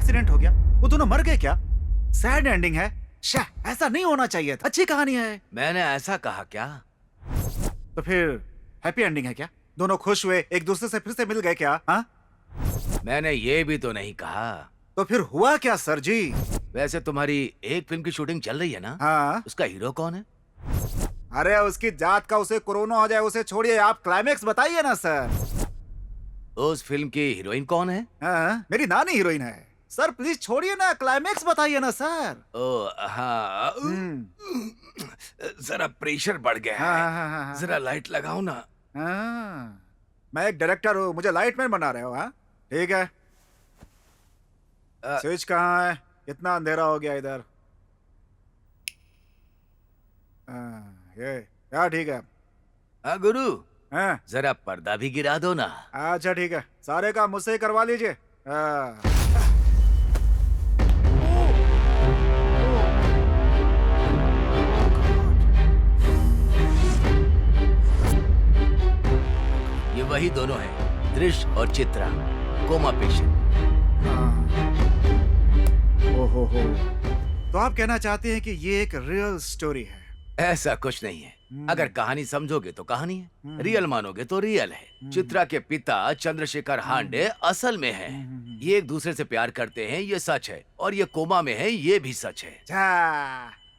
Accident हो गया, वो दोनों मर गए क्या? सैड एंडिंग है। शाह, ऐसा नहीं होना चाहिए था। अच्छी कहानी है। मैंने ऐसा कहा क्या? तो फिर हैप्पी एंडिंग है क्या? दोनों खुश हुए, एक दूसरे से फिर से मिल गए क्या? हाँ? मैंने ये भी तो नहीं कहा। तो फिर हुआ क्या सर जी? वैसे तुम्हारी एक फिल्म की शूटिंग चल रही है ना? हाँ। उसका हीरो कौन है? अरे उसकी जात का उसे कोरोना हो जाए उसे छोड़िए, आप क्लाइमेक्स बताइए ना सर। उस फिल्म की हीरोइन कौन है? हाँ, मेरी नानी हीरोइन है। सर प्लीज छोड़िए ना, क्लाइमेक्स बताइए ना सर। ओ हाँ, जरा प्रेशर बढ़ गया है। हाँ। जरा लाइट लगाओ ना। हाँ, मैं एक डायरेक्टर हूँ, मुझे लाइटमैन बना रहे हो? हाँ ठीक है। स्विच कहाँ है? इतना अंधेरा हो गया इधर। ये क्या? ठीक है। हाँ गुरु, हाँ जरा पर्दा भी गिरा दो ना। अच्छा ठीक है, सारे काम मुझसे ही करवा लीजिए। हाँ। ये वही दोनों हैं, दृश्य और चित्रा, कोमा पेशेंट। ओहो हो, तो आप कहना चाहते हैं कि ये एक रियल स्टोरी है? ऐसा कुछ नहीं है। अगर कहानी समझोगे तो कहानी है, रियल मानोगे तो रियल है। चित्रा के पिता चंद्रशेखर हांडे असल में है। ये एक दूसरे से प्यार करते हैं, ये सच है। और ये कोमा में है, ये भी सच है।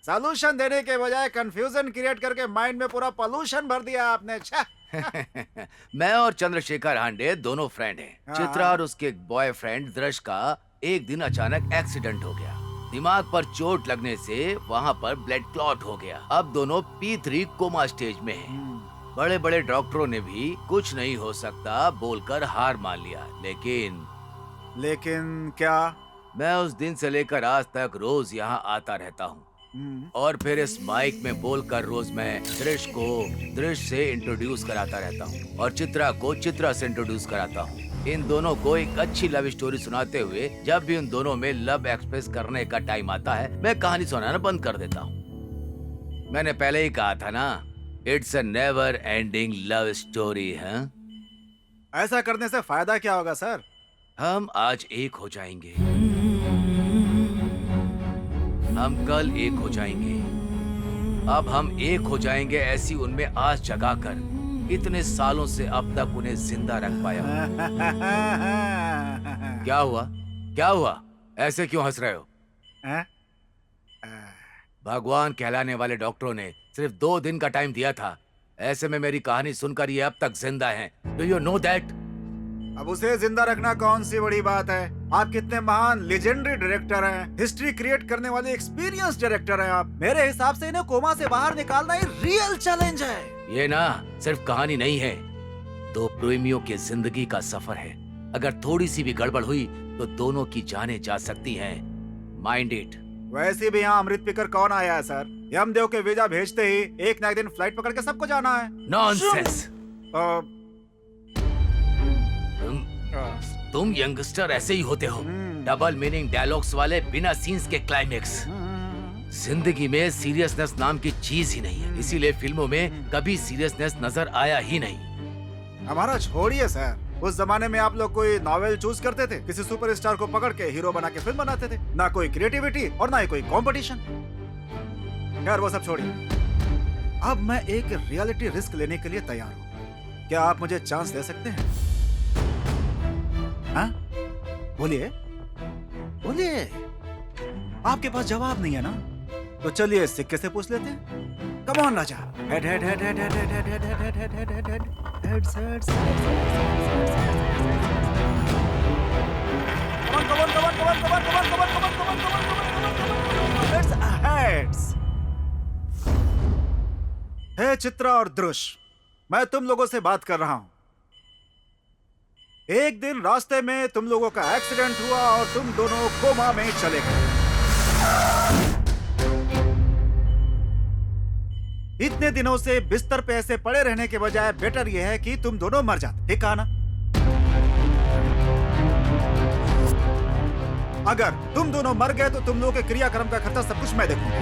सॉल्यूशन देने के बजाय कंफ्यूजन क्रिएट करके माइंड में पूरा पोल्यूशन भर दिया आपने। मैं और चंद्रशेखर हांडे दोनों फ्रेंड हैं। चित्रा और उसके बॉयफ्रेंड दृश का एक दिन अचानक एक्सीडेंट हो गया। दिमाग पर चोट लगने से वहाँ पर ब्लड क्लॉट हो गया। अब दोनों P3 कोमा स्टेज में हैं। बड़े बड़े डॉक्टरों ने भी कुछ नहीं हो सकता बोलकर हार मान लिया। लेकिन क्या? मैं उस दिन से लेकर आज तक रोज यहाँ आता रहता हूँ और फिर इस माइक में बोलकर रोज मैं दृश्य को दृश्य से इंट्रोड्यूस कराता रहता हूँ और चित्रा को चित्रा से इंट्रोड्यूस कराता हूँ। इन दोनों को एक अच्छी लव स्टोरी सुनाते हुए जब भी उन दोनों में लव एक्सप्रेस करने का टाइम आता है, मैं कहानी सुनाना बंद कर देता हूँ। मैंने पहले ही कहा था ना, it's a never ending love story है। ऐसा करने से फायदा क्या होगा सर? हम आज एक हो जाएंगे, हम कल एक हो जाएंगे, अब हम एक हो जाएंगे। ऐसी उनमें आस जगाकर इतने सालों से अब तक उन्हें जिंदा रख पाया। क्या हुआ? क्या हुआ? ऐसे क्यों हंस रहे हो? भगवान कहलाने वाले डॉक्टरों ने सिर्फ 2 दिन का टाइम दिया था। ऐसे में मेरी कहानी सुनकर ये अब तक जिंदा हैं। Do you know that? अब उसे जिंदा रखना कौन सी बड़ी बात है? आप कितने महान लेजेंडरी डायरेक्टर हैं, हिस्ट्री क्रिएट करने वाले एक्सपीरियंस डायरेक्टर हैं आप। मेरे हिसाब से इन्हें कोमा से बाहर निकालना ही रियल चैलेंज है। ये ना सिर्फ कहानी नहीं है, 2 प्रेमियों के जिंदगी का सफर है। अगर थोड़ी सी भी गड़बड़ हुई तो दोनों की जानें जा सकती हैं। Mind it. वैसे भी यहाँ अमृत पिकर कौन आया है सर? यमदेव के वीजा भेजते ही एक ना एक दिन फ्लाइट पकड़ के सबको जाना है। नॉनसेंस। तुम यंगस्टर ऐसे ही होते हो, डबल मीनिंग डायलॉग्स वाले, बिना सीन्स के क्लाइमेक्स। जिंदगी में सीरियसनेस नाम की चीज ही नहीं है, इसीलिए फिल्मों में कभी सीरियसनेस नजर आया ही नहीं। हमारा छोड़िए सर, उस जमाने में आप लोग कोई नॉवेल चूज करते थे, किसी सुपरस्टार को पकड़ के हीरो बना के फिल्म बनाते थे। ना कोई क्रिएटिविटी और ना ही कोई कंपटीशन। यार वो सब छोड़िए, अब मैं एक रियलिटी रिस्क लेने के लिए तैयार हूँ। क्या आप मुझे चांस दे सकते हैं? हाँ बोलिए बोलिए। आपके पास जवाब नहीं है ना, तो चलिए सिक्के से पूछ लेते हैं। Come on Raja. Head head head head head head head head head head head head head heads heads heads. हे चित्रा और दृश्य, मैं तुम लोगों से बात कर रहा हूं। एक दिन रास्ते में तुम लोगों का एक्सीडेंट हुआ और तुम दोनों कोमा में चले गए। इतने दिनों से बिस्तर पे ऐसे पड़े रहने के बजाय बेटर यह है कि तुम दोनों मर जाते। ठीक कहा ना? अगर तुम दोनों मर गए तो तुम लोगों के क्रियाक्रम का खर्चा सब कुछ मैं देखूंगा।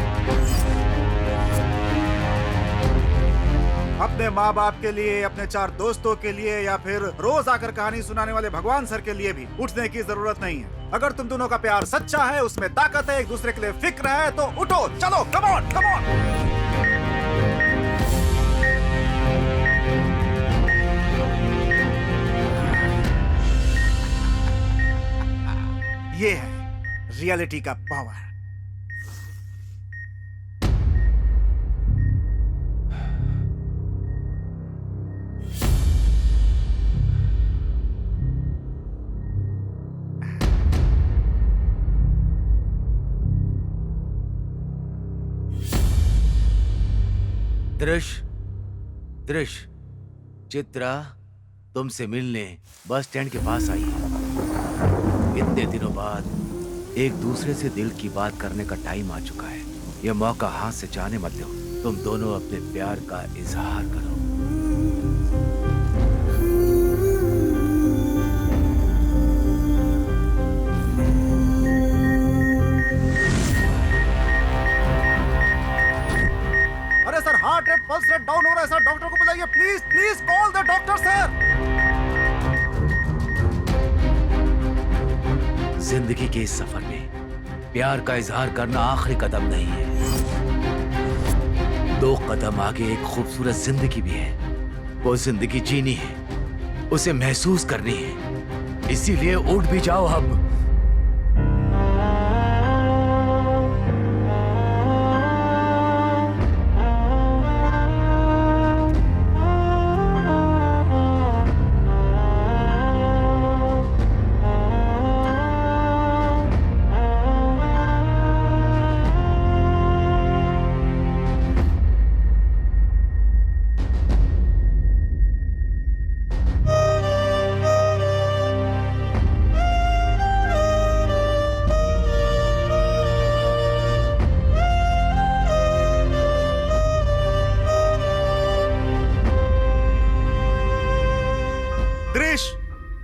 अपने माँ बाप के लिए, अपने 4 दोस्तों के लिए या फिर रोज आकर कहानी सुनाने वाले भगवान सर के लिए भी उठने की जरूरत नहीं है। अगर तुम दोनों का प्यार सच्चा है, उसमें ताकत है, एक दूसरे के लिए फिक्र है, तो उठो, चलो, कम ऑन, कम ऑन। ये है रियलिटी का पावर। दृश्य, दृश्य, चित्रा तुमसे मिलने बस स्टैंड के पास आई है। इतने दिनों बाद एक दूसरे से दिल की बात करने का टाइम आ चुका है। यह मौका हाथ से जाने मत दो। तुम दोनों अपने प्यार का इजहार करो। अरे sir, heart rate, pulse rate down हो रहा है सर, डॉक्टर को बुलाइए please, please call the doctor sir. जिंदगी के इस सफर में प्यार का इजहार करना आखिरी कदम नहीं है। 2 कदम आगे एक खूबसूरत जिंदगी भी है। वो जिंदगी जीनी है, उसे महसूस करनी है। इसीलिए उठ भी जाओ अब।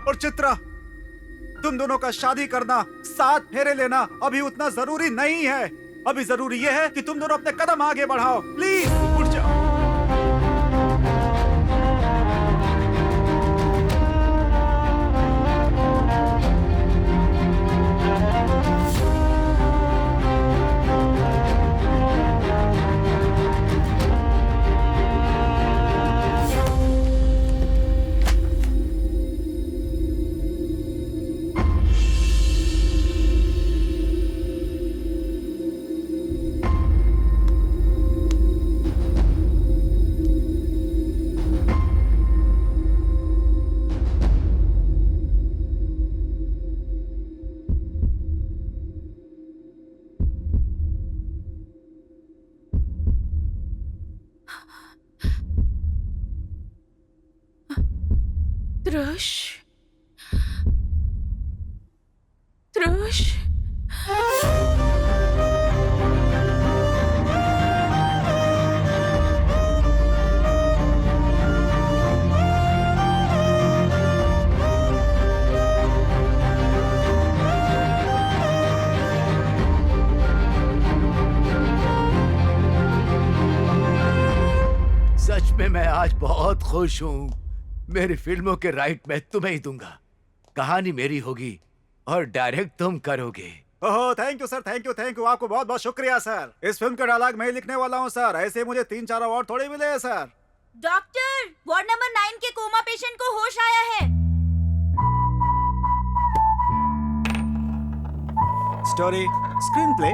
और चित्रा, तुम दोनों का शादी करना, 7 फेरे लेना अभी उतना जरूरी नहीं है। अभी जरूरी यह है कि तुम दोनों अपने कदम आगे बढ़ाओ। प्लीज उठ जाओ। दृश्य, दृश्य, सच में मैं आज बहुत खुश हूँ। मेरी फिल्मों के राइट मैं तुम्हें ही दूंगा। कहानी मेरी होगी और डायरेक्ट तुम करोगे। Oh, thank you sir, thank you, thank you. आपको बहुत बहुत शुक्रिया सर। इस फिल्म का डायलॉग मैं ही लिखने वाला हूँ सर। ऐसे मुझे 3-4 अवार्ड थोड़े मिले हैं सर। डॉक्टर, वार्ड नंबर 9 के कोमा पेशेंट को होश आया है। Story, screen play,